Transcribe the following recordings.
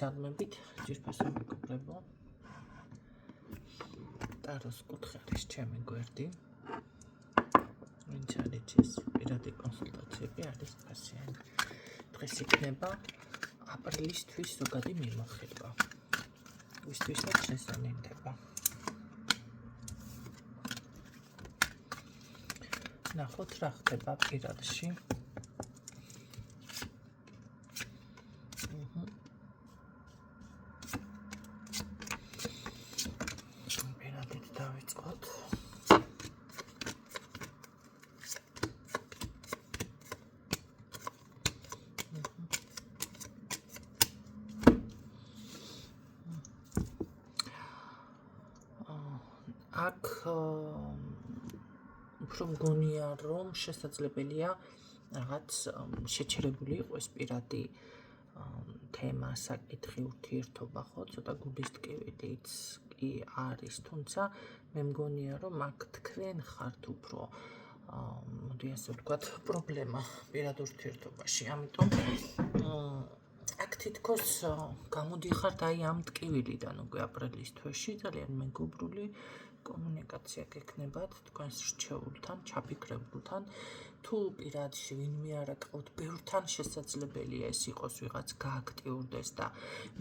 მოგესალმებით, ძირფასო მეგობრებო. ტაროს კუთხე არის ჩემი გვერდი. ვინც არ იცის, პირადი კონსულტაციები არის ფასიანი. დღეს იქნება აპრილისთვის ზოგადი მიმოხილვა. ვისთვისაც შესანიშნავია. ნახოთ რა ხდება პირადში. აქ უფრო მგონია რომ შესაძლებელია რაღაც შეჩერებული იყოს პირადი თემა, საკითხი, ურთიერთობა, ხო, ცოტა გულის ტკივილიც კი არის, თუმცა მე მგონია რომ აქ თქვენ ხართ უფრო მოდი ასე ვთქვათ, პრობლემა პირად ურთიერთობაში, ამიტომ აქ თითქოს გამოდიხართ აი ამ ტკივილიდან უკვე აპრილის თვეში ძალიან მეგობრული კომუნიკაცია გექნებათ თქვენს რჩეულთან, ჩაფიქრებულთან, თუ პირადში ვინმე არ აკავთ, ბევრთან შესაძლებელია ეს იყოს ვიღაც გააქტიურდეს და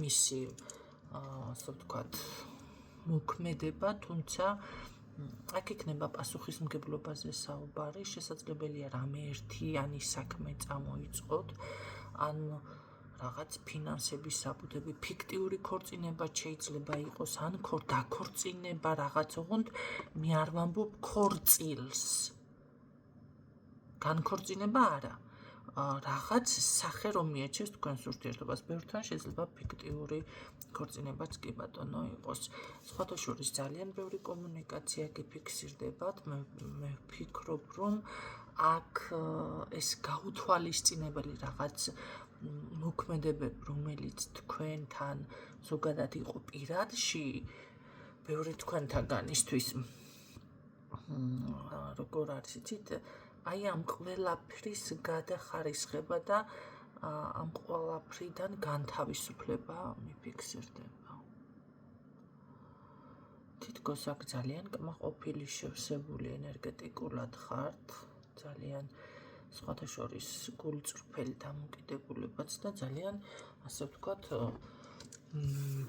მისი ასე ვთქვათ მოქმედება, თუმცა აქ იქნება პასუხისმგებლობაზე საუბარი, შესაძლებელია რამე ერთიანი საქმე წამოიწყოთ, ან რაღაც ფინანსების საბუთები, ფიქტიური ქორწინება შეიძლება იყოს, ან დაქორწინება რაღაც, ოღონდ მე არ ვამბობ ქორწილს. განქორწინება არა. რაღაც სახე რომ მიეჩეს თქვენს ურთიერთობას, ბევრთან შეიძლება ფიქტიური ქორწინებაც კი ბატონო იყოს. სხვათა შორის ძალიან ბევრი კომუნიკაცია გიფიქსირდებათ, მე ვფიქრობ, რომ აქ ეს გაუთვალისწინებელი რაღაც მოქმედებები, რომელიც თქვენთან ზოგადად იყო პირადში, ბევრი თქვენთაგანისთვის როგორ არის იცით, აი ამ ყველაფრის გადახარისხება და ამ ყველაფრიდან განთავისუფლება მიფიქსირდება. თითქოს აქ ძალიან კმაყოფილი შევსებული ენერგეტიკულად ხართ, ძალიან სხვათა შორის გულწრფელი დამოკიდებულებაც და ძალიან ასე ვთქვათ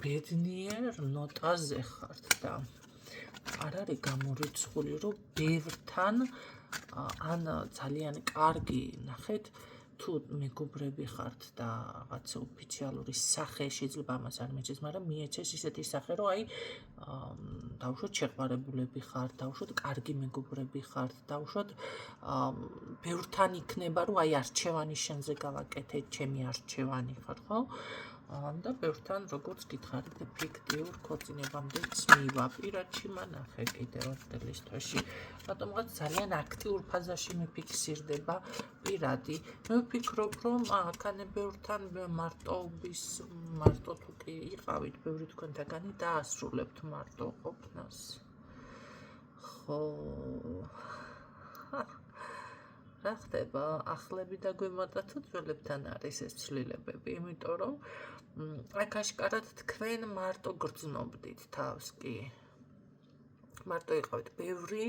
ბედნიერ ნოტაზე ხართ და არ არის გამორიცხული რომ ბევრთან ან ძალიან კარგი ნახეთ თუ მეგობრები ხართ და რაღაც ოფიციალური სახე შეიძლება ამას არ მეჩეს, მაგრამ მიეჩეს ისეთი სახე რომ აი დავუშვოთ შეყვარებულები ხართ, დავუშვოთ კარგი მეგობრები ხართ, დავუშვოთ ბევრთან იქნება რომ აი არჩევანი შენზე გავაკეთე, ჩემი არჩევანი ხარ, ხო? და ბევრთან როგორც გითხარით ფიქტიურ ქორწინებამდეც მივა პირადში მანახე კიდევ აპრილის თვეში რატომღაც ძალიან აქტიურ ფაზაში მიფიქსირდება პირადი მე ვფიქრობ რომ აქანე ბევრთან მარტო თუ კი იყავით ბევრი თქვენთაგანი დაასრულებთ მარტო ყოფნას ხო რა ხდება ახლები დაგვემატა თუ ძველებთან არის ეს ცვლილებები იმიტომ რომ აქ აშკარად თქვენ მარტო გრძნობდით თავს კი მარტო იყავით ბევრი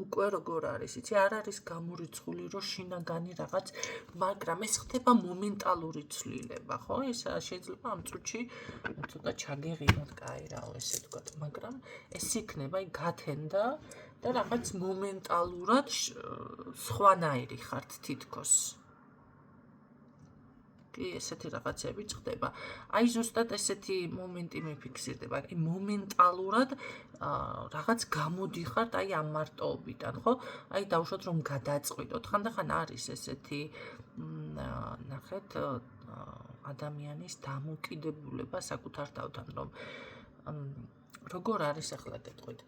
უკვე როგორ არის იცი არ არის გამორიცხული რომ შინაგანი რაღაც მაგრამ ეს ხდება მომენტალური ცვლილება ხო ეს შეიძლება ამ წუთში ცოტა ჩაგეღიმოთ კაი რაო ესე ვთქვათ მაგრამ ეს იქნება აი გათენდა და რაღაც მომენტალურად სხვანაირი ხართ თითქოს კი ესეთი რაღაცები ხდება აი ზუსტად ესეთი მომენტი მიფიქსირდება აი მომენტალურად რაღაც გამოდიხართ აი ამ მარტოობიდან ხო აი დავუშვოთ რომ გადაწყვიტოთ ხანდახან არის ესეთი ნახეთ ადამიანის დამოკიდებულება საკუთარ თავთან რომ როგორ არის ახლა გეტყვით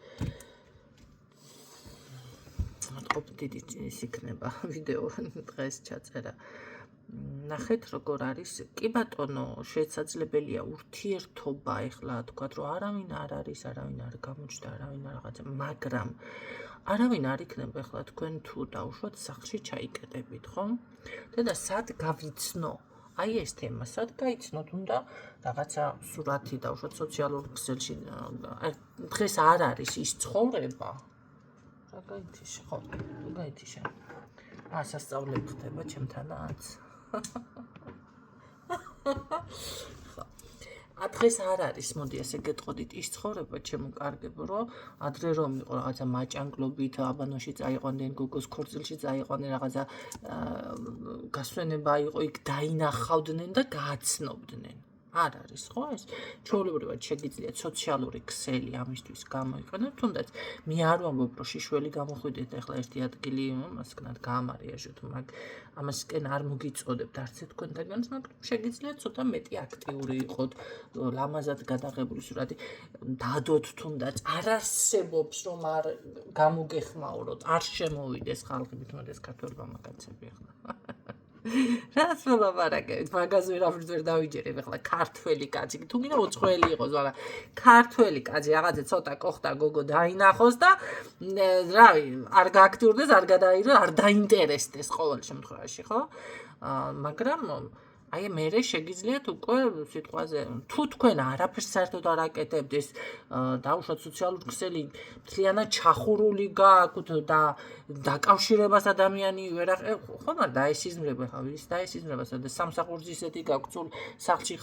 ოპტიტი ის იქნება ვიდეო დღეს ჩაწერა ნახეთ როგორ არის კი ბატონო შესაძლებელია ურთიერთობა ეხლა თქვათ რომ არავინ არ არის არავინ არ გამოჩნდა არავინ რაღაცა მაგრამ არავინ არ იქნება ეხლა თქვენ თუ დავუშვათ სახლში ჩაიკეტებით ხო და სად გავიცნო აი ეს თემა, სად გაიცნოთ, უნდა რაღაცა სურათი დავუშვათ სოციალურ ქსელში. დღეს არ არის ის ცხოვრება. რა გაითიშა, ხო, თუ გაითიშა. სასწაულები ხდება ჩემთანაც. დღეს არ არის, მოდი ასე გეტყოდით, ის ცხოვრება ჩემო კარგებო, რომ ადრე რომ იყო რაღაცა მაჭანგლობით, აბანოში წაიყვანდნენ, გოგოს ქორწილში წაიყვანდნენ, რაღაცა გასვენება იყო, იქ დაინახავდნენ და გააცნობდნენ. არ არის, ხო ეს? ჩვეულებრივად შეგიძლიათ სოციალური ქსელი ამისთვის გამოიყენოთ, თუნდაც მე არ ვამბობ, რომ შიშველი გამოხვიდეთ ახლა ერთი ადგილი, მასკნად გაამარიაჟოთ, ამასკენ არ მოგიწოდებთ არც თქვენთაგანს, მაგრამ შეგიძლიათ ცოტა მეტი აქტიური იყოთ, ლამაზად გადაღებული სურათი დადოთ თუნდაც, არ არსებობს რომ არ გამოგეხმაუროთ, არ შემოვიდეს ხალხი, მithumetes ქართველმა მაგაცები ახლა. რას ველაპარაკებთ, მაგას ვერავინ დავიჯერებ ახლა ქართველი კაცი, თუ გინდა უცხოელი იყოს, მაგრამ ქართველი კაცი რაღაცა ცოტა კოხტა გოგო დაინახოს და რავი, არ გააქტიურდეს, არ გადაირო, არ დაინტერესდეს ყოველ შემთხვევაში, ხო? მაგრამ აი მერე შეგიძლიათ უკვე სიტყვაზე თუ თქვენ არაფერს საერთოდ არ აკეთებთ ეს დაუშვათ სოციალურ ქსელი მთლიანად ჩახურული გააქვთ და დაკავშირებას ადამიანი ვერ ხო მაგრამ დაესიზმრება ხა ვის დაესიზმრება და სამსახურში ისეთი გაქვთ სულ სახლში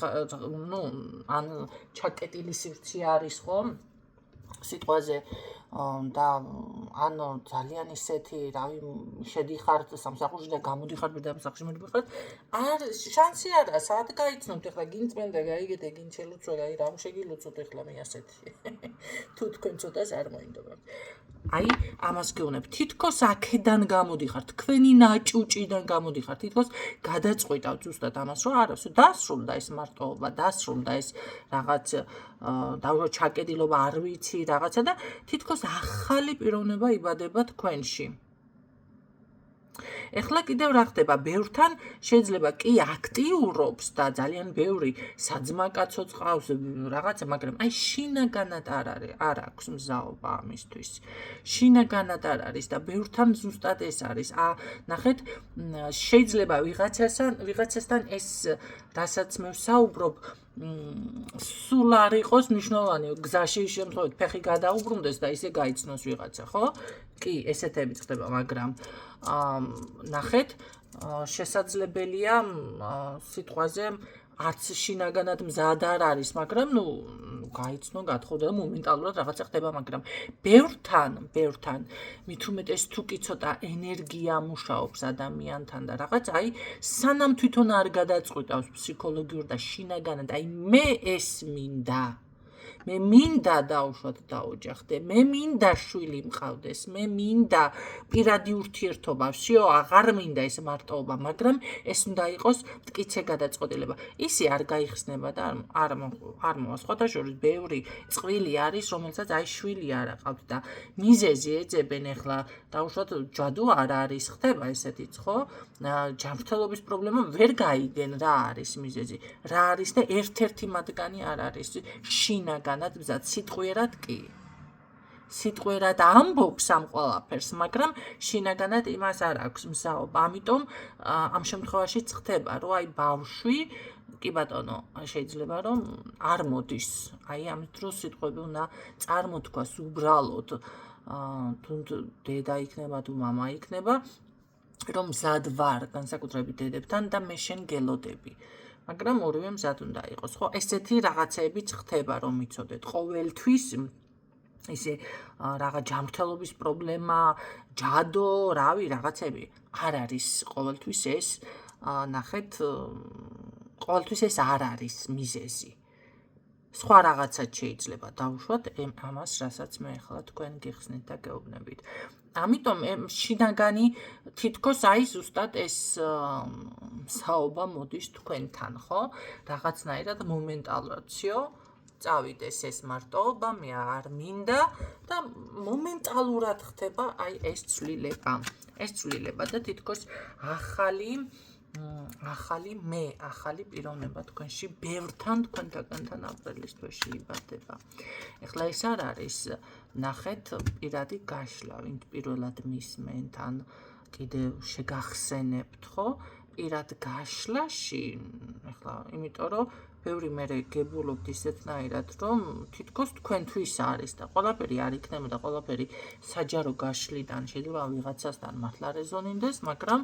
ნუ ან ჩაკეტილი სივრცე არის ხო სიტყვაზე და ანუ ძალიან ისეთი რავი შედიხართ სამსახურში და გამოდიხართ და სამსახურში მოდიხართ არ შანსი არა საათ გაიცნობთ ახლა გინწმენდა გაიგეთ ეგ ინჩელუცვა აი რა შეგილოცოთ ახლა მე ასეთი თუ თქვენ ცოტას არ მოინდობთ აი ამას გეუბნებ თითქოს აქედან გამოდიხართ თქვენი ნაჭუჭიდან გამოდიხართ თითქოს გადაწყვიტავთ ზუსტად ამას რომ არა დასრულდა ეს მარტოობა დასრულდა ეს რაღაც დავრო ჩაკეტილობა არ ვიცი რაღაცა და თითქოს ახალი პიროვნება იბადება თქვენში ეხლა კიდევ რა ხდება ბევრთან შეიძლება კი აქტიურობს და ძალიან ბევრი საძმაკაცოც ყავს რაღაცა მაგრამ აი შინაგანად არ აქვს მზაობა ამისთვის შინაგანად არ არის და ბევრთან ზუსტად ეს არის ნახეთ შეიძლება ვიღაცასთან ეს რასაც მე ვსაუბრობ სულ არ იყოს მნიშვნელოვანი გზაში შემთხვევით ფეხი გადაუბრუნდეს და ისე გაიცნოს ვიღაცა ხო კი ესეთები ხდება მაგრამ ნახეთ შესაძლებელია სიტყვაზე არც შინაგანად მზად არ არის მაგრამ ნუ გაიცნო გათხოვდა და მომენტალურად რაღაცა ხდება მაგრამ ბევრთან მით უმეტეს თუ კი ცოტა ენერგია მუშაობს ადამიანთან და რაღაც აი სანამ თვითონ არ გადაწყვიტავს ფსიქოლოგიურ და შინაგანად აი მე ეს მე მინდა დავუშვათ დაოჯახდე, მე მინდა შვილი მყავდეს, მე მინდა პირადი ურთიერთობა, всё, აღარ მინდა ეს მარტოობა, მაგრამ ეს უნდა იყოს მტკიცე გადაწყვეტილება. ისე არ გაიხსნება და არ მოვა. სხვათა შორის ბევრი წყვილი არის, რომელსაც აი შვილი არ აყავთ და მიზეზი ეძებენ ახლა დავუშვათ ჯადო არ არის, ხდება ესეთიც, ხო? ჯანმრთელობის პრობლემა ვერ გაიგენ რა არის მიზეზი. რა არის და ერთ-ერთი მათგანი არ არის შინაგანად მზად სიტყვიერად კი სიტყვიერად ამბობს ამ ყველაფერს მაგრამ შინაგანად იმას არ აქვს მზაობა ამიტომ ამ შემთხვევაშიც ხდება რომ აი ბავშვი კი ბატონო შეიძლება რომ არ მოდის აი ამ დროს სიტყვები უნდა წარმოთქვას უბრალოდ თუ დედა იქნება თუ მამა იქნება რომ მზად ვარ განსაკუთრებით დედებთან და მე შენ გელოდები მაგრამ ორივე მზად უნდა იყოს ხო ესეთი რაღაცეებიც ხდება რომ მიცოდეთ ყოველთვის ისე რაღაც ჯანმრთელობის პრობლემა ჯადო რავი რაღაცები არ არის ყოველთვის ეს ნახეთ ყოველთვის ეს არ არის მიზეზი სხვა რაღაცაც შეიძლება დავუშვათ ამას რასაც მე ახლა თქვენ გიხსნით და გეუბნებით ამიტომ შინაგანი თითქოს აი ზუსტად ეს საობა მოდის თქვენთან ხო რაღაცნაირად მომენტალურად всё წავიდეს ეს მარტოობა მე არ მინდა და მომენტალურად ხდება აი ეს ცვლილება და თითქოს ახალი პიროვნება თქვენში ბევრთან თქვენთაგანთან აპრილის თვეში იბადება. ეხლა ეს არ არის ნახეთ პირადი გაშლა, ვინც პირველად მისმენთ ან კიდევ შეგახსენებთ, ხო? პირად გაშლაში, ახლა, იმიტომ რომ ბევრი მერე გებულობთ ისეთნაირად, რომ თითქოს თქვენთვის არის და ყველაფერი არ იქნებოდა, ყველაფერი საჯარო გაშლიდან შეიძლება ვიღაცასთან მართლა რეზონინდეს, მაგრამ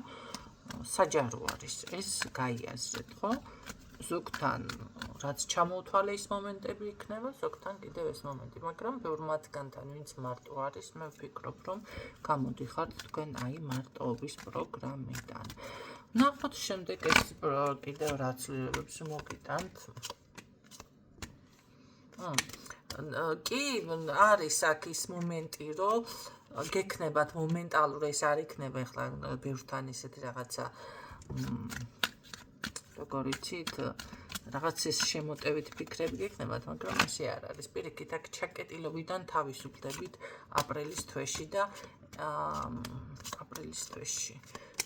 საჯარო არის. ეს გაიაზრეთ, ხო? ზოგთან რაც ჩამოუთვალე ის მომენტები იქნება, ზოგთან კიდევ ეს მომენტი, მაგრამ ბევრ მათგანთან ვინც მარტო არის, მე ვფიქრობ, რომ გამოდიხართ თქვენ აი მარტოობის პროგრამიდან. ნახოთ შემდეგ ეს კიდევ რა ცვლილებებს მოგიტანთ. კი, არის აქ ის მომენტი, რომ გექნებათ მომენტალურ ეს არ იქნება ახლა ბევრთან ისეთი რაღაცა როგორ იცით, რაღაც ეს შემოტევით ფიქრები გექნებათ, მაგრამ ასე არ არის. პირიქით აქ ჩაკეტილობიდან თავისუფლდებით აპრილის თვეში და აპრილის თვეში.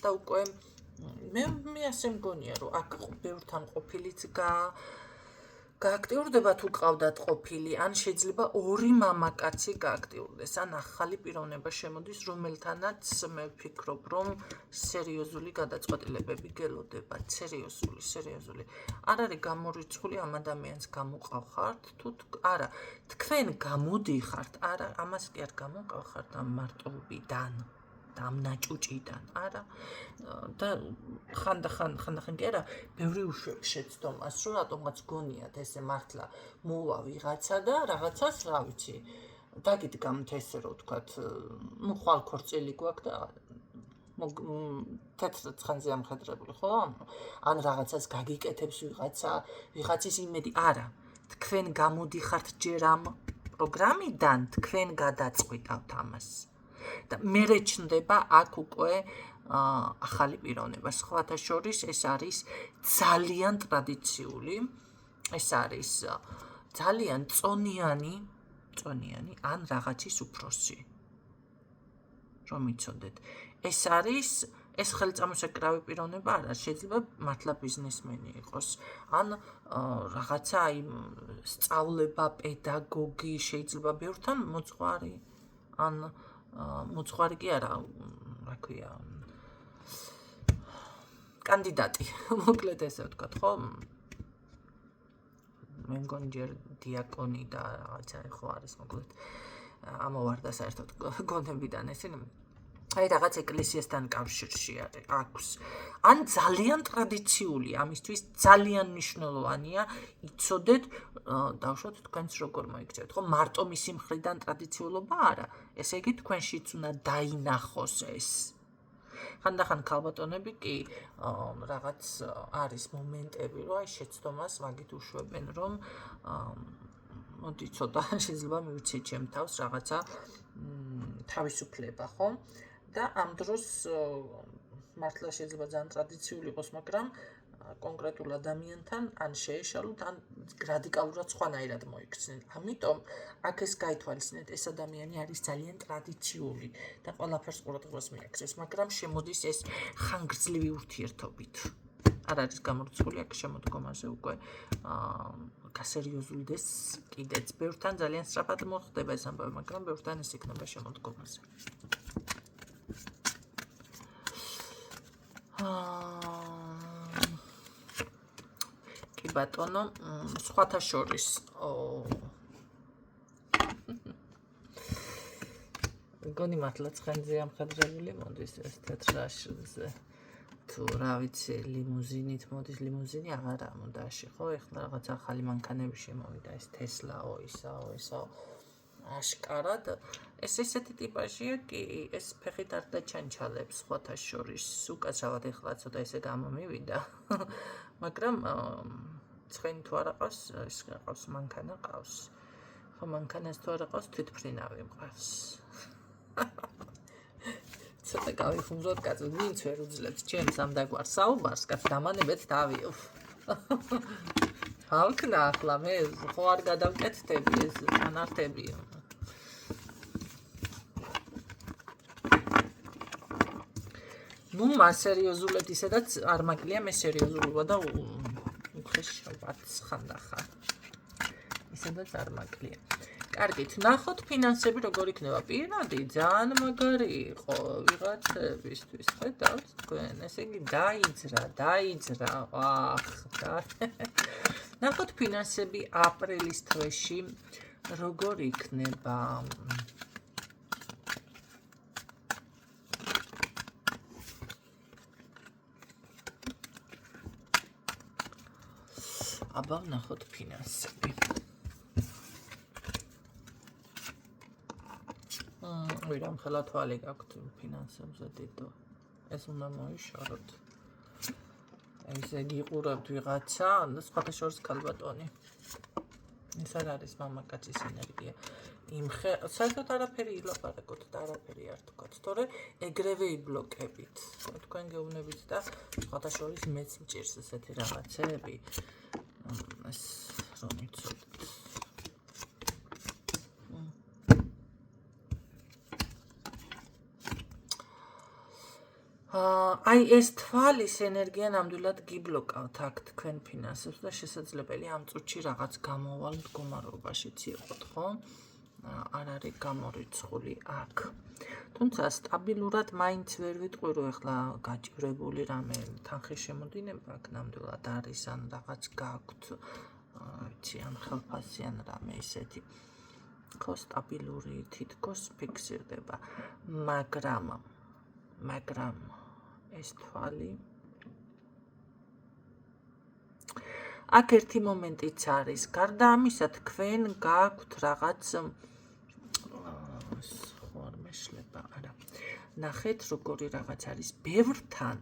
და უკვე მე ასე მგონია, რომ აქ ბევრთან ყოფილიც გააქტიურდება თუ ყავდათ ყოფილი, ან შეიძლება ორი მამაკაცი გააქტიურდეს, ან ახალი პიროვნება შემოდის, რომელთანაც მე ვფიქრობ, რომ სერიოზული გადაწყვეტილებები გელოდებათ, სერიოზული. არ არის გამორიცხული ამ ადამიანს გამოყავხართ, თუ არა, თქვენ გამოდიხართ, არა, ამას კი არ გამოყავხართ ამ მარტოობიდან. ამ ნაჭუჭიდან, არა და ხანდახან კი არა, ბევრი უშვებს შეცდომას, რომ რატომღაც გონიათ ესე მართლა მოვა ვიღაცა და რაღაცას, რა ვიცი, დაგიდგამთ ესე რომ ვთქვათ, ხვალქორწილი გვაქვს და თეთრ ცხენზე ამხედრებული, ხო? ან რაღაცას გაგიკეთებს ვიღაცის იმედი, არა, თქვენ გამოდიხართ ჯერ ამ პროგრამიდან, თქვენ გადაწყვიტავთ ამას. და მერე ჩნდება აქ უკვე ახალი პიროვნება. სხვათა შორის ეს არის ძალიან ტრადიციული, ეს არის ძალიან წონიანი ან რაღაცის უფროსი. რომ იცოდეთ. ეს ხელწამოსაკრავი პიროვნება არა, შეიძლება მართლა ბიზნესმენი იყოს, ან რაღაცა აი სწავლება, პედაგოგი, შეიძლება ბევრთან მოძღვარი, ან მოძღვარი კი არა, რა ქვია, კანდიდატი, მოკლედ ესე ვთქვათ, ხო? მე მგონი ჯერ დიაკონი და რაღაცა ხო არის, მოკლედ ამოვარდა საერთოდ გონებიდან ესენი. აი რაღაც ეკლესიასთან კავშირში აქვს. ან ძალიან ტრადიციული, ამისთვის ძალიან მნიშვნელოვანია იცოდეთ, დავუშვათ თქვენს როგორ მოიქცევთ, ხო? მარტო მისი მხრიდან ტრადიციულობა არა. ესე იგი თქვენშიც უნდა დაინახოს ეს. ხანდახან ქალბატონები კი რაღაც არის მომენტები, რომ აი შეცდომას მაგით უშვებენ, რომ მოდი ცოტა შეიძლება მივიცე ჩემ თავს რაღაცა თავისუფლება, ხო? და ამ დროს მართლა შეიძლება ძალიან ტრადიციული იყოს, მაგრამ კონკრეტულ ადამიანთან ან შეეშალოთ, ან რადიკალურად სხვანაირად მოიქცნენ. ამიტომ აქ ეს გაითვალისწინეთ, ეს ადამიანი არის ძალიან ტრადიციული და ყველაფერს ყურადღებას მიაქცევს, მაგრამ შემოდის ეს ხანგრძლივი ურთიერთობით. არ არის გამორიცხული აქ შემოდგომაზე უკვე გასერიოზულდეს კიდეც. ბევრთან ძალიან სწრაფად მოხდება ეს ამბავი, მაგრამ ბევრთან ეს იქნება შემოდგომაზე. კი ბატონო, სხვათა შორის გონი მართლა ცხენზე ამხედრებული მოდის ეს თეთრაშზე. თუ რა ვიცი, ლიმუზინით მოდის, ლიმუზინი აღარა მოდაში, ხო? ეხლა რაღაც ახალი მანქანები შემოვიდა, ეს თესლაო, ისაო. აშკარად ეს ესეთი ტიპაჟია კი, ეს ფეხით არ დაჩანჩალებს სხვათა შორის. უკაცრავად ეხლა ცოტა ესე გამომივიდა. მაგრამ ცხენი თუ არა ყავს, ეს ყავს მანქანა ყავს. ხო, მანქანას თუ არა ყავს, თვითმფრინავი მყავს. ცოტა გავიხუმროთ კაცო, ვინც ვერ უძლებს ჩემს ამ დაგვარ საუბარს, კაც დამანებეთ თავი. ავქნა ახლა მე ხო არ გადავკეთდები ეს ანართები. ნუ მასერიოზულად ისედაც არ მაკლია მე სერიოზულობა და უხეშავად ხანდახან. ისედაც არ მაკლია. კარგით, ნახოთ ფინანსები როგორ იქნება. პირადი ძალიან მაგარი იყო ვიღაცებისთვის. ხედავთ თქვენ, ესე იგი დაიძრა. ნახოთ ფინანსები აპრილის თვეში როგორ იქნება. აბა ნახოთ ფინანსები. რამხელა თვალი გაქვთ ფინანსებზე დიდო. ეს უნდა მოიშოროთ. ესე გიყურებთ ვიღაცა, სხვათა შორის ქალბატონი. ეს არ არის მამაკაცის ენერგია. საერთოდ არაფერი ილაპარაკოთ და არაფერი არ თქვათ, თორე ეგრევე იბლოკებით. თქვენ გეუბნებით და სხვათა შორის მეც მჭირს ესეთი რაღაცეები. ეს რომ იცოდეთ. აი ეს თვალის ენერგია ნამდვილად გიბლოკავთ აქ თქვენ ფინანსებს და შესაძლებელია ამ წუთში რაღაც გამოვალ მდგომარეობაშიც იყოთ, ხო? არ არის გამორიცხული აქ. თუმცა სტაბილურად მაინც ვერ ვიტყვი, რომ ეხლა გაჭირებული რამე თანხის შემოდინება აქ ნამდვილად არის ან რაღაც გაქვთ, ვიცი, ან ხელფასიან რამე ისეთი. ხო, სტაბილური თითქოს ფიქსირდება, მაგრამ ეს თვალი აქ ერთი მომენტიც არის. გარდა ამისა, თქვენ გაქვთ რაღაც ხوار მეშლება, არა. ნახეთ, როგორი რაღაც არის ბევრთან.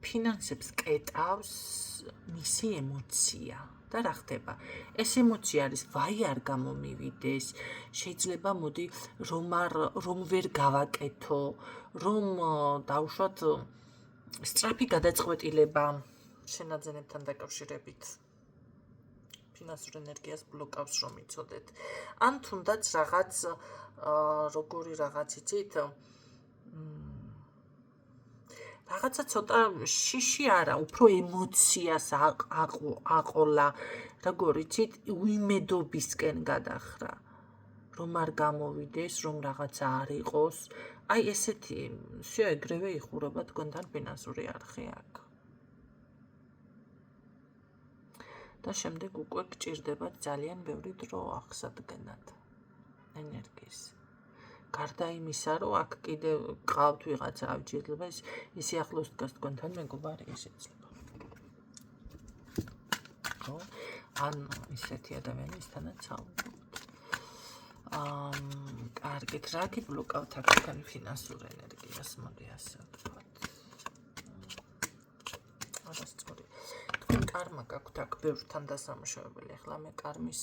ფინანსებს კეტავს მისი ემოცია. და რა ხდება? ეს ემოცია არის ვაი არ გამომივიდეს, შეიძლება მოდი რომ ვერ გავაკეთო, რომ დავუშვათ სწრაფი გადაწყვეტილება შენაძენებთან დაკავშირებით. ფინანსურ ენერგიას ბლოკავს რომ იცოდეთ. ან თუნდაც რაღაც როგორი რაღაც იცით, რაღაცა ცოტა შიში არა, უფრო ემოციას აყოლა, როგორ იცით, უიმედობისკენ გადახრა, რომ არ გამოვიდეს, რომ რაღაცა არ იყოს. აი ესეთი, всё ეგრევე იხურება თქვენთან ფინანსური არხი აქ. და შემდეგ უკვე გჭირდებათ ძალიან ბევრი დრო აღსადგენად ენერგიის. გარდა იმისა, რომ აქ კიდე ყავთ ვიღაცა ავჭირდება, ისი ახლოს დგას თქვენთან მეგობარი შეიძლება. ხო? ან ისეთი ადამიანი, ვისთანაც საუბრობთ. კარგით, რა გიბლოკავთ აქ თქვენ ფინანსურ ენერგიას, მოდი ასე ვთქვათ. არასწორი. თქვენ კარმა გაქვთ აქ ბევრთან დასამუშავებელი. ახლა მე კარმის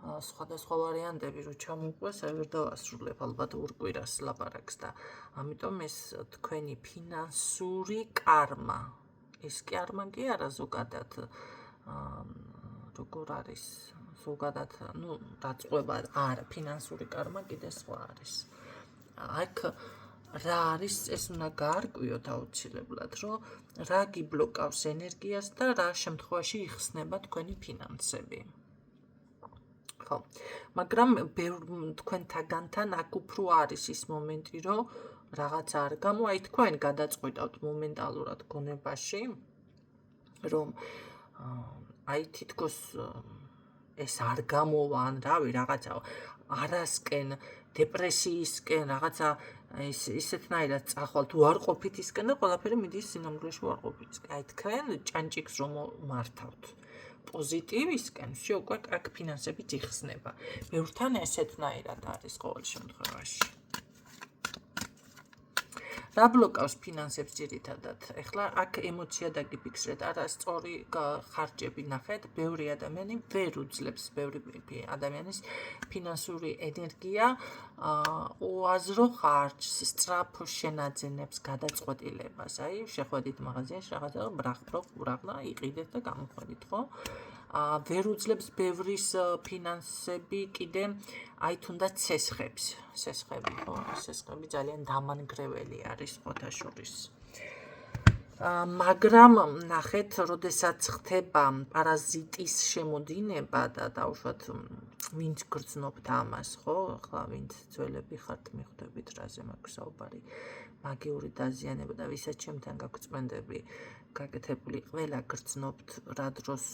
სხვადასხვა ვარიანტები რო ჩამოყვეს, აი ვერ დავასრულებ ალბათ ორ კვირას ლაპარაკს და ამიტომ ეს თქვენი ფინანსური კარმა. ეს კარმა კი არა ზოგადად როგორ არის ზოგადად, დაწყება არა, ფინანსური კარმა კიდე სხვა არის. აქ რა არის, ეს უნდა გაარკვიოთ აუცილებლად, რომ რა გიბლოკავს ენერგიას და რა შემთხვევაში იხსნება თქვენი ფინანსები. ხო, მაგრამ თქვენთაგანთან აქ უფრო არის ის მომენტი, რომ რაღაცა არ გამო, აი თქვენ გადაწყვეტავთ მომენტალურად გონებაში, რომ აი თითქოს ეს არ გამოვა, ან რავი, რაღაცა არასკენ, დეპრესიისკენ, რაღაცა ისეთნაირად წახვალთ უარყოფითისკენ და ყველაფერი მიდის სინამდვილეში უარყოფითისკენ. აი თქვენ ჭანჭიქს რომ მართავთ პოზიტივისკენ, всё, უკვე აქ ფინანსებიც იხსნება. ბევრთან ესეთნაირად არის ყოველ შემთხვევაში. რა ბლოკავს ფინანსებს ძირითადად? ეხლა აქ ემოცია დაგიფიქსრეთ, არასწორი ხარჯები ნახეთ, ბევრი ადამიანი ვერ უძლებს, ბევრი ადამიანის ფინანსური ენერგია უაზრო ხარჯს, სწრაფ შენაძენებს, გადაწყვეტილებას. აი, შეხვედით მაღაზიაში რაღაცა ბრაღ-ბრაღ იყიდეთ და გამოходით, ხო? ვერ უძლებს ბევრის ფინანსები კიდე აი თუნდაც სესხები, ხო? სესხები ძალიან დამანგრეველი არის სხვათა შორის. მაგრამ ნახეთ, როდესაც ხდება პარაზიტის შემოდინება და დაუშვათ ვინც გრძნობთ ამას, ხო? ახლა ვინც ძველები ხართ, მიხვდებით რაზე მაქვს საუბარი. მაგიური დაზიანება და ვისაც ჩემთან გაქვთ წმენდები გაკეთებული, ყველა გრძნობთ რა დროს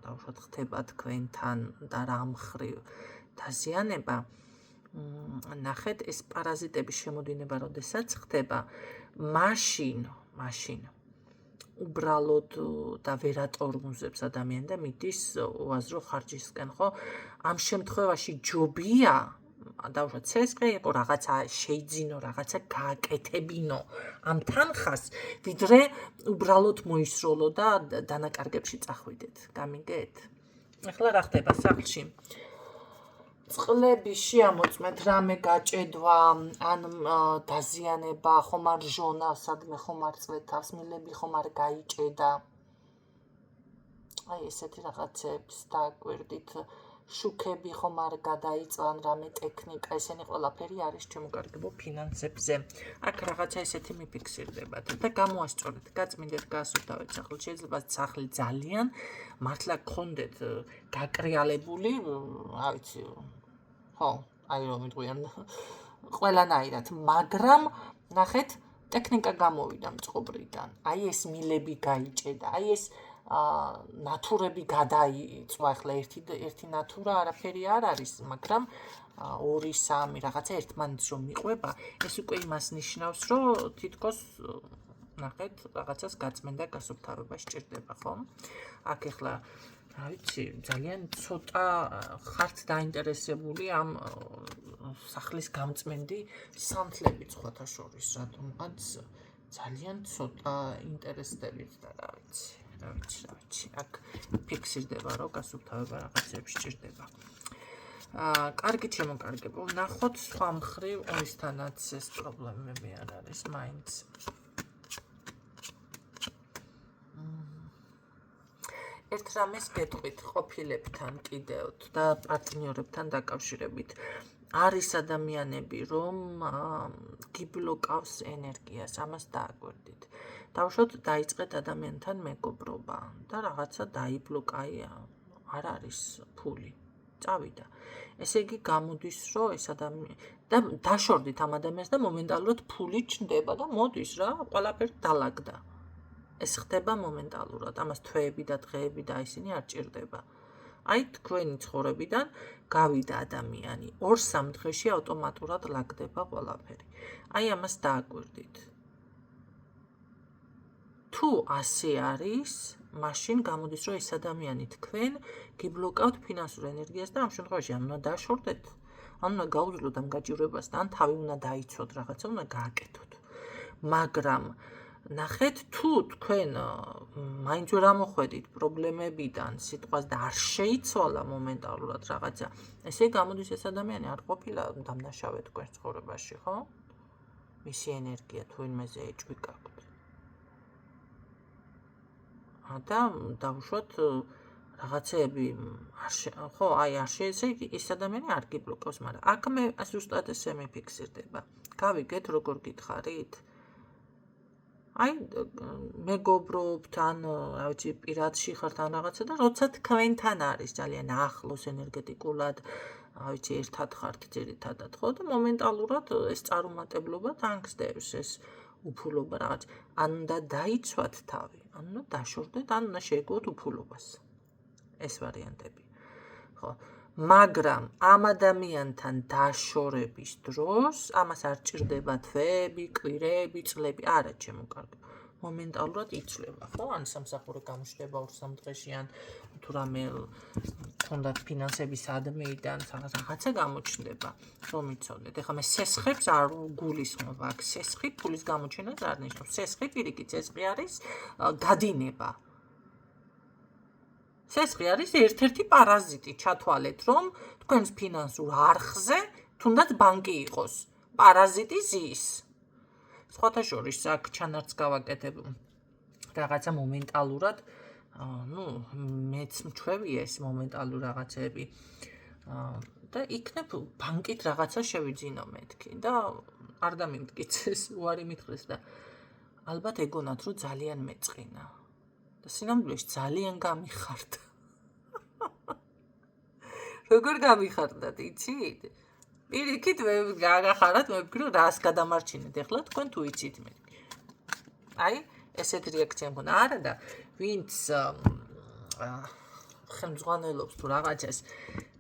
დაუშვათ ხდება თქვენთან და რა მხრივ დაზიანება. ნახეთ, ეს პარაზიტების შემოდინება როდესაც ხდება, მაშინ უბრალოდ და ვერატორმუზებს ადამიანი და მიდის უაზრო ხარჯისკენ, ხო? ამ შემთხვევაში ჯობია დაუშვათ ცესყე იყო რაღაცა შეიძინო, რაღაცა გააკეთებინო ამ თანხას, ვიდრე უბრალოდ მოისროლო და დანაკარგებში წახვიდეთ. გამიგეთ? ახლა რა ხდება სახლში? წყლები შეამოწმეთ, რამე გაჭედვა, ან დაზიანება, ხომ არ ჟონა, სადმე ხომ არ წვეთავს, მილები ხომ არ გაიჭედა. აი ესეთი რაღაცებს დააკვირდით, შუქები ხომ არ გადაიწვან, რამე ტექნიკა, ესენი ყველაფერი არის შემოკარგებო ფინანსებზე. აქ რაღაცა ესეთი მიფიქსირდებათ და გამოასწორეთ, გაწმინდეთ, გაასუფთავეთ სახლი. შეიძლება სახლი ძალიან მართლა გქონდეთ გაკრიალებული, რა ვიცი, ხო, აი რომ მიტყვიან ყველანაირად, მაგრამ ნახეთ, ტექნიკა გამოვიდა მწყობრიდან. აი ეს მილები გაიჭედა, აი ეს ნათურები გადაიწვა, ახლა ერთი ნათურა არაფერი არ არის, მაგრამ 2-3 რაღაცა ერთმანეთს რომ მიყვება, ეს უკვე იმას ნიშნავს, რომ თითქოს ნახეთ, რაღაცას გაწმენდა გასუფთავება სჭირდება, ხო? აქ ახლა რა ვიცი, ძალიან ცოტა ხართ დაინტერესებული ამ სახლის გამწმენდი სანთლებით სხვათა შორის, რატომღაც ძალიან ცოტა ინტერესდებით და რა ვიცი. აქ ფიქსირდება, რომ გასუფთავება რაღაცებს სჭირდება. კარგი შემოკარგებო, ნახოთ სხვა მხრივ ომისთანაც ეს პრობლემები არ არის მაინც. ერთ რამეს გეტყვით ყოფილებთან კიდევ და პარტნიორებთან დაკავშირებით. არის ადამიანები, რომ გიბლოკავს ენერგიას, ამას დააკვირდით. დავუშვათ, დაიწყეთ ადამიანთან მეგობრობა და რაღაცა დაიბლოკა, არ არის ფული. წავიდა. ესე იგი გამოდის, რომ ეს ადამიანი და დაშორდით ამ ადამიანს და მომენტალურად ფული ჩნდება და მოდის რა, ყველაფერი დალაგდა. ეს ხდება მომენტალურად, ამას თვეები და დღეები და ისინი არ ჭირდება. აი თქვენი ცხოვრებიდან გავიდა ადამიანი, 2-3 დღეში ავტომატურად ლაგდება ყველაფერი. აი ამას დააკვირდით. თუ ასე არის, მაშინ გამოდის, რომ ეს ადამიანი თქვენ გიბლოკავთ ფინანსურ ენერგიას და ამ შემთხვევაში ან უნდა დაშორდეთ, ან უნდა გაუძლოთ ამ გაჭირვებას და ან თავი უნდა დაიცვათ, რაღაცა უნდა გააკეთოთ. მაგრამ ნახეთ, თუ თქვენ მაინც ვერ ამოხვედით პრობლემებიდან სიტყვას და არ შეიცვალა მომენტალურად რაღაცა, ესე გამოდის ეს ადამიანი არ ყოფილა დამნაშავე თქვენს ცხოვრებაში, ხო? მისი ენერგია თუ ვინმეზე ეჭვიკაქვთ. და დავუშვათ რაღაცეები ხო, აი არ შეიძლება ის ადამიანი არ გიბლოკავს, მაგრამ აქ მე ზუსტად ესე მიფიქსირდება. გავიგეთ როგორ გითხარით? აი მეგობრობთან, რა ვიცი, პირადში ხართ ან რაღაცა და როცა თქვენთან არის ძალიან ახლოს ენერგეტიკულად, რა ვიცი, ერთად ხართ ძირითადად, ხო? და მომენტალურად ეს წარუმატებლობა თანგსდევს, ეს უფულობა რაღაც. ან უნდა დაიცვათ თავი, ან უნდა დაშორდეთ, ან უნდა შეეგუოთ უფულობას. ეს ვარიანტები. ხო? მაგრამ ამ ადამიანთან დაშორების დროს ამას არ ჭირდება თვეები, კვირები, წლები, არა შემოკარგებო. მომენტალურად იცვლება, ხო? ან სამსახური გამოჩნდება 2-3 დღეში, ან თუ რამე გქონდათ ფინანსები სადმეიდან, რაღაცა გამოჩნდება, რომ იცოდეთ. ეხლა მე სესხებს არ გულისხმობ, აქ სესხი ფულის გამოჩენას არ ნიშნავს. სესხი პირიქით, სესხი არის გადინება. სესხი არის ერთ-ერთი პარაზიტი, ჩათვალეთ, რომ თქვენს ფინანსურ არხზე თუნდაც ბანკი იყოს. პარაზიტი ზის. სხვათა შორის აქ ჩანართს გავაკეთებ რაღაცა მომენტალურად, მეც მჩვევია ეს მომენტალურ რაღაცეები. და იქნებ ბანკით რაღაცა შევიძინო მეთქი და არ დამიმტკიცეს, უარი მითხრეს და ალბათ ეგონათ, რომ ძალიან მეწყინა და სინამდვილეში ძალიან გამიხარდა. როგორ გამიხარდათ, იცით? პირიქით მე გაგახარათ, მე ვფიქრე რას გადამარჩინეთ ახლა თქვენ თუ იცით მე. აი, ესეთ რეაქცია მქონდა. არა და ვინც ხელმძღვანელობს თუ რაღაცას,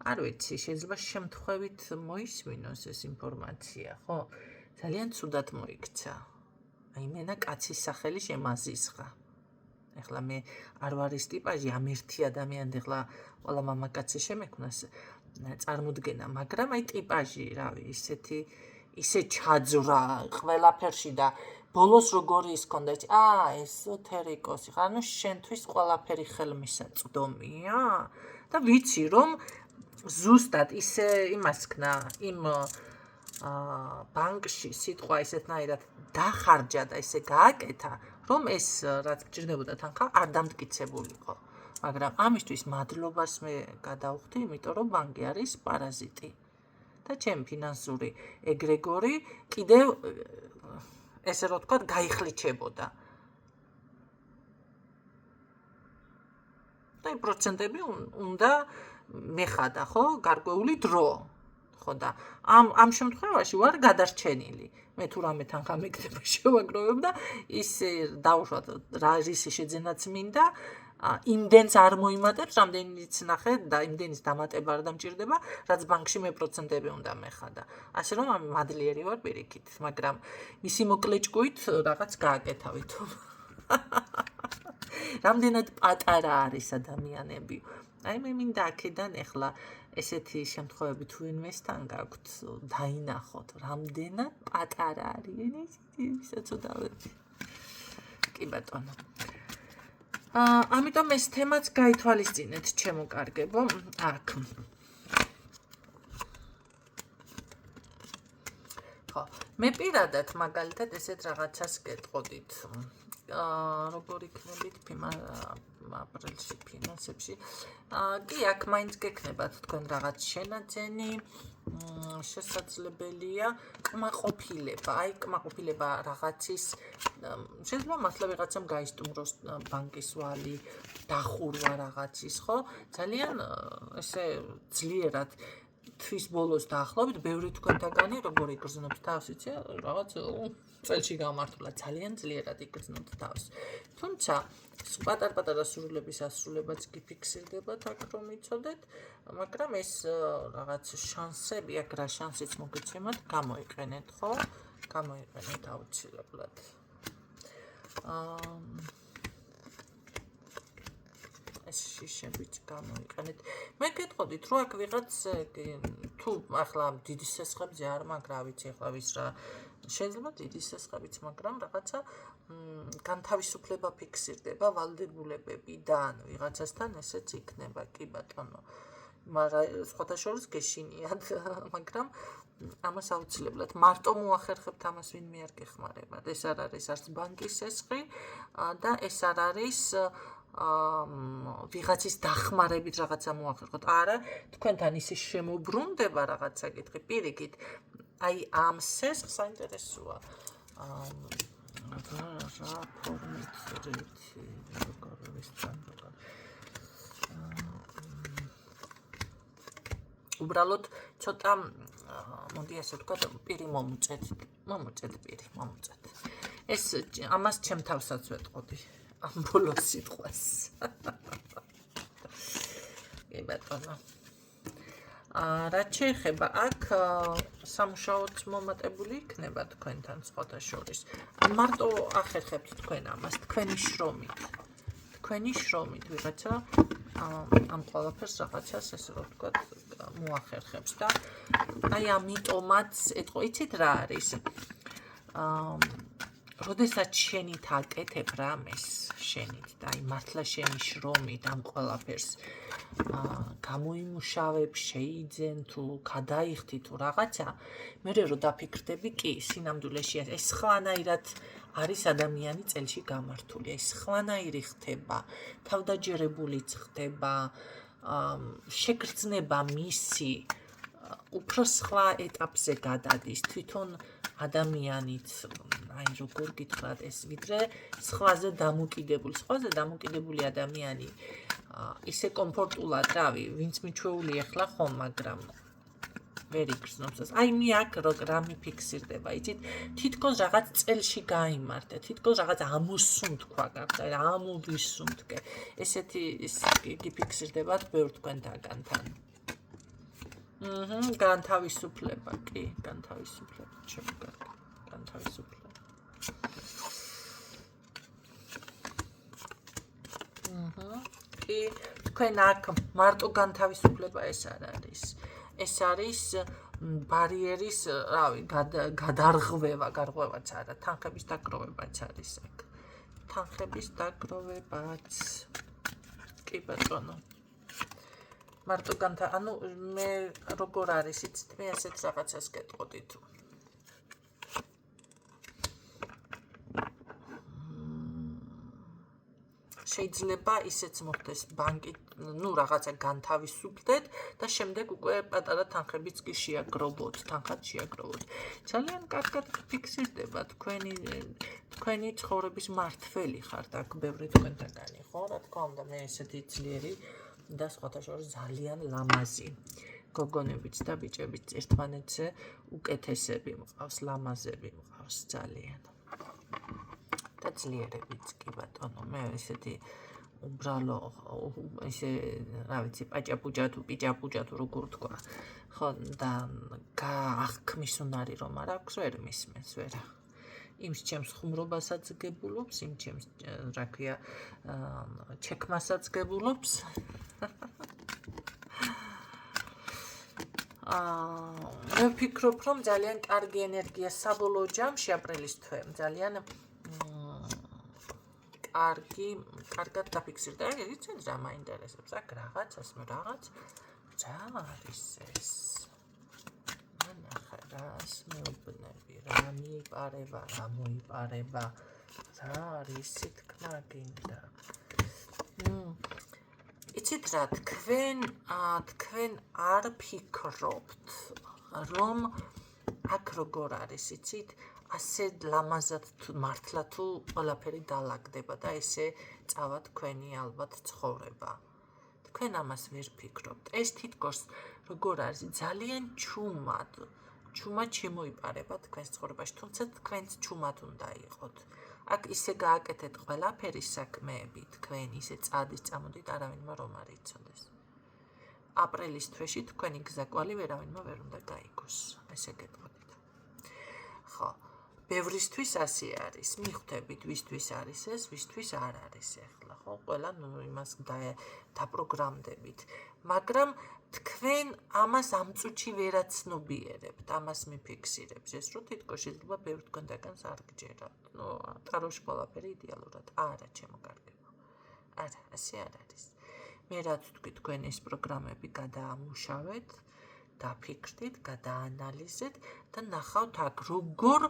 არ ვიცი, შეიძლება შემთხვევით მოისმინოს ეს ინფორმაცია, ხო? ძალიან ცუდად მოიქცა. აი, მენა კაცის სახელი შემაზისხა. ეხლა მე არ ვარ ის ტიპაჟი, ამ ერთი ადამიანი ეხლა ყველა მამაკაცი შემექმნას წარმოდგენა, მაგრამ აი ტიპაჟი, რავი, ისე ჩაძვრა ყველაფერში და ბოლოს როგორი ის ქონდა, ესოთერიკოსი ხარ, ანუ შენთვის ყველაფერი ხელმისაწვდომია და ვიცი რომ ზუსტად ისე იმას ქნა, იმ ბანკში სიტყვა ისეთნაირად დახარჯა და ისე გააკეთა, რომ ეს რაც გჭირდებოდა თანხა არ დამტკიცებულიყო. მაგრამ ამისთვის მადლობას მე გადავხდი, იმიტომ რომ ბანკი არის პარაზიტი. და ჩემი ფინანსური ეგრეგორი კიდევ ესე რომ ვთქვათ, გაიხლიჩებოდა. და იმ პროცენტები უნდა მეხადა, ხო, გარკვეული დრო. ხო და ამ შემთხვევაში ვარ გადარჩენილი. მე თუ რამე თანხა მეკდება შევაგროვებ და ისე დავუშვათ რა ისი შეძენაც მინდა, იმდენს არ მოიმატებს, რამდენიც ნახე და იმდენის დამატება არ დამჭირდება, რაც ბანკში მე პროცენტები უნდა მეხადა. ასე რომ ამ მადლიერი ვარ პირიქით, მაგრამ მისი მოკლეჭკუით რაღაც გააკეთავით. რამდენად პატარა არის ადამიანები. აი მე მინდა აქედან ეხლა ესეთი შემთხვევები თუ ვინმესთან გაქვთ, დაინახოთ, რამდენად პატარა არის ვისაც. კი ბატონო. ამიტომ ეს თემაც გაითვალისწინეთ, ჩემო კარგებო, აქ. ხო, მე პირადად მაგალითად ესეთ რაღაცას გეტყოდით. როგორ იქნებით აპრილში ფინანსებში. კი, აქ მაინც გექნებათ თქვენ რაღაც შენაძენი, შესაძლებელია კმაყოფილება. აი, კმაყოფილება რაღაცის, შეიძლება მართლა ვიღაცამ გაისტუმროს ბანკის ვალი, დახურვა რაღაცის, ხო? ძალიან ესე ძლიერად თვის ბოლოს დაახლოებით, ბევრი თქვენთაგანი როგორ იგრძნობს თავს, იცი, რაღაც წელში გამართულა ძალიან ძლიერად იგრძნობს თავს. თუმცა პატარ-პატარა სურვილების ასრულებაც გიფიქსირდებათ აქ რომ იცოდეთ, მაგრამ ეს რაღაც შანსები, აქ რა შანსიც მოგეცემათ, გამოიყენეთ, ხო? გამოიყენეთ აუცილებლად. ეს შიშებიც გამოიყენეთ. მე გეტყოდით, რომ აქ ვიღაც თუ ახლა დიდი სესხებზე არ მაქვს, რა ვიცი, ახლა ვის რა შეიძლება დიდი სესხებიც, მაგრამ რაღაცა განთავისუფლება ფიქსირდება ვალდებულებებიდან, ვიღაცასთან ესეც იქნება, კი ბატონო. მაგრამ სხვათა შორის გეშინიათ, მაგრამ ამას აუცილებლად მარტო მოახერხებთ ამას ვინმე არ გეხმარებათ. ეს არ არის არც ბანკის სესხი და ეს არ არის ვიღაცის დახმარებით რაღაცა მოახერხოთ. არა, თქვენთან ისე შემოbrunდება რაღაც საკითხი, პირიქით. აი ამ სესხს საინტერესოა. რა ფორმით რითი როგორ ვისწავლოთ. უბრალოდ ცოტა მოდი ასე ვთქვათ, პირი მომუწეთ პირი, მომუწეთ. ეს ამას ჩემ თავსაც ვეტყოდი. ამ ბოლოს სიტყვას. კი ბატონო. რაც შეეხება აქ სამუშაოც მომატებული იქნება თქვენთან სხვათა შორის. მარტო ახერხებთ თქვენ ამას, თქვენი შრომით ვიღაცა ამ ყველაფერს რაღაცას ესე რომ ვთქვათ მოახერხებს და აი ამიტომაც ეთყო, იცით რა არის? როდესაც შენით აკეთებ რამეს შენით და აი მართლა შენი შრომით ამ ყველაფერს გამოიმუშავებ, შეიძენ თუ გადაიხდი თუ რაღაცა, მე რო დაფიქრდები, კი, სინამდვილეში ეს ხვანაირად არის ადამიანი წელში გამართული, ეს ხვანაირი ხდება, თავდაჯერებულიც ხდება, შეგრძნება მისი უფრო სხვა ეტაპზე გადადის, თვითონ ადამიანიც აი როგორ გითხრათ ეს ვიდრე სხვაზე დამოკიდებული ადამიანი ისე კომფორტულად რავი ვინც მიჩვეული ახლა ხომ მაგრამ ვერ იგრძნობს აი მე აქ რა მიფიქსირდება იცით თითქოს რაღაც წელში გაიმართე თითქოს რაღაც ამოსუნ თქვა გახდა ამოვისუნთკე ესეთი გიფიქსირდებათ ბევრ თქვენთაგანთან განთავისუფლება კი განთავისუფლება ჩემი კარგი განთავისუფლება კი თქვენ აქ მარტო განთავისუფლება ეს არ არის ეს არის ბარიერის რავი გარღვევაც არა თანხების დაგროვებაც არის აქ თანხების დაგროვებაც კი ბატონო მარტო ანუ მე როგორ არის იცით მე ასეთ რაღაცას გეტყოდით შეიძლება ისეც მოხდეს ბანკით ну რაღაცა განთავისუფლდეთ და შემდეგ უკვე პატარა თანხებიც კი შეაგროვოთ თანხად შეაგროვოთ ძალიან კარგად ფიქსირდება თქვენი ცხოვრების მართველი ხართ აქ ბევრი თქვენთაგანი ხო რა თქმა უნდა მე ესეთი ძლიერი და სხვათა შორის ძალიან ლამაზი გოგონებიც და ბიჭებიც ერთმანეთზე უკეთესები მყავს ლამაზები მყავს ძალიან და ძლიერებიც კი ბატონო მე ესეთი უბრალო ესე რა ვიცი პაჭაპუჭა თუ პიჭაპუჭა თუ როგორ თქვა ხო და გაახქმის უნარი რომ არ აქვს ვერ მისმენს ვერა იმ ჩემს ხუმრობასაც გებულობს იმ ჩემს რა ქვია ჩექმასაც გებულობს მე ვფიქრობ რომ ძალიან კარგი ენერგია საბოლოო ჯამში აპრილის თვე ძალიან კარგად დაფიქსირდა. იცით რა მაინტერესებს? აქ რაღაცას მე რაღაც რა არის ეს? ანახა რას მეუბნები, რა მიიპარება, რა მოიპარება. რა არის თქმა გინდა? იცით რა, თქვენ არ ფიქრობთ, რომ აქ როგორ არის, იცით? ასე ლამაზად მართლა თუ ყველაფერი დალაგდება და ესე წავა თქვენი ალბათ ცხოვრება. თქვენ ამას ვერ ფიქრობთ. ეს თითქოს როგორ არის ძალიან ჩუმად შემოიპარება თქვენს ცხოვრებაში, თუმცა თქვენც ჩუმად უნდა იყოთ. აქ ისე გააკეთეთ ყველაფერი საქმეები, თქვენ ისე წადის წამოდით არავინმა რომ არ იცოდეს. აპრილის თვეში თქვენი გზაკვალი ვერავინმა ვერ უნდა გაიგოს. ესე გეტყოდით. ხო. ბევრისთვის ასე არის. მიხვდებით, ვისთვის არის ეს, ვისთვის არ არის ახლა, ხო? ყველა იმას დაპროგრამდებით. მაგრამ თქვენ ამას ამ წუთში ვერაცნობიერებთ, ამას მიფიქსირებს. ეს რო თითქოს შეიძლება ბევრ თქვენთაგანს არ გჯერათ. ტაროში ყველაფერი იდეალურად. არა, ჩემო კარგებო. არა, ასე არ არის. მე რაც თქვი თქვენ ეს პროგრამები გადაამუშავეთ, დაფიქრდით, გადაანალიზეთ და ნახავთ აქ როგორ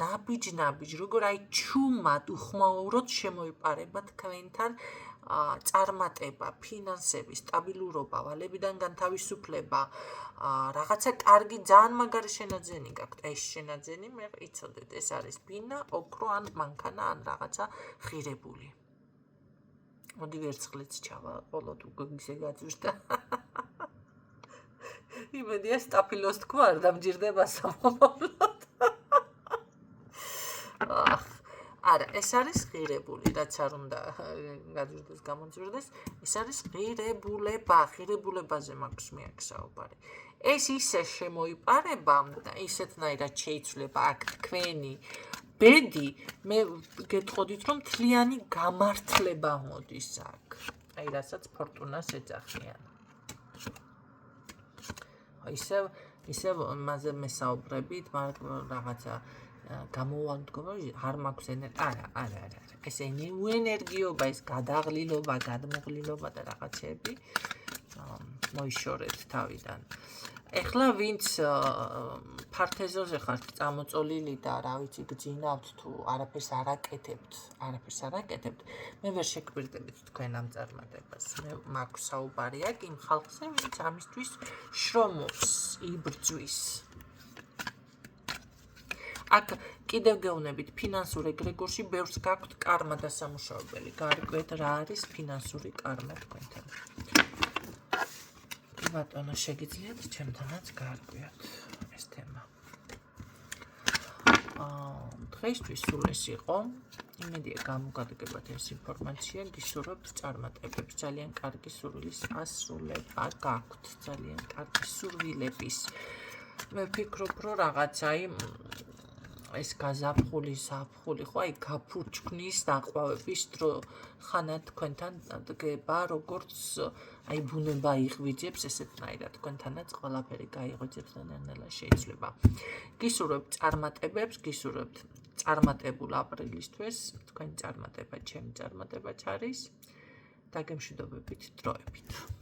ნაბიჯ, როგორ აი ჩუმად უხმაუროდ შემოიპარება თქვენთან წარმატება, ფინანსები, სტაბილურობა, ვალებიდან განთავისუფლება, რაღაცა კარგი, ძალიან მაგარი შენაძენი გაქვთ. ეს შენაძენი მე იცოდეთ, ეს არის ბინა, ოქრო ან მანქანა ან რაღაცა ღირებული. მოდი ვერცხლიც ჩავა, ყოლოდ უკვე ისე გაძვირდა. იმედია სტაფილოს თქვა არ დამჯირდება სამომავლოდ. არა, ეს არის ღირებული, რაც არ უნდა გაძვირდეს, გამოძვირდეს, ეს არის ღირებულება, ღირებულებაზე მაქვს მე აქ საუბარი. ეს ისე შემოიპარება და ისეთნაირად შეიცვლება აქ თქვენი ბედი, მე გეტყოდით რომ მთლიანი გამართლება მოდის აქ. აი რასაც ფორტუნას ეძახიან. ისევ მასე მესაუბრებით, მაგრამ რაღაცა გამოვადგომა არ მაქვს არა. ეს ენერგიობა, ეს გადაღლილობა, გადმოღლილობა და რაღაცები მოიშორეთ თავიდან. ეხლა ვინც ფართეზოზე ხართ წამოწოლილი და რა ვიცი გძინავთ თუ არაფერს არ აკეთებთ, მე ვერ შეგბირდებით თქვენ ამ წარმატებას. მე მაქვს საუბარი აქ იმ ხალხზე, ვინც ამისთვის შრომობს, იბრძვის. აქ კიდევ გეუბნებით ფინანსურ ეგრეგორში ბევრს გაქვთ კარმა დასამუშავებელი. გარკვეთ რა არის ფინანსური კარმა თქვენთან. კი ბატონო, შეგიძლიათ ჩემთანაც გაარკვიოთ ეს თემა. დღეისთვის სულ ეს იყო. იმედია გამოგადგებათ ეს ინფორმაცია, გისურვებთ წარმატებებს, ძალიან კარგი სურვილის ასრულება გაქვთ, ძალიან კარგი სურვილების. მე ვფიქრობ, რომ რაღაცა ეს გაზაფხული, ზაფხული, ხო, აი გაფურჩქნის დაყვავების დრო ხანა თქვენთან დგება, როგორც აი ბუნება იღვიძებს ესეთნაირად თქვენთანაც ყველაფერი გაიღვიძებს და ნელ-ნელა შეიძლება. გისურვებთ წარმატებებს, გისურვებთ წარმატებულ აპრილისთვის, თქვენი წარმატება, ჩემი წარმატებაც არის. დაგემშვიდობებით დროებით.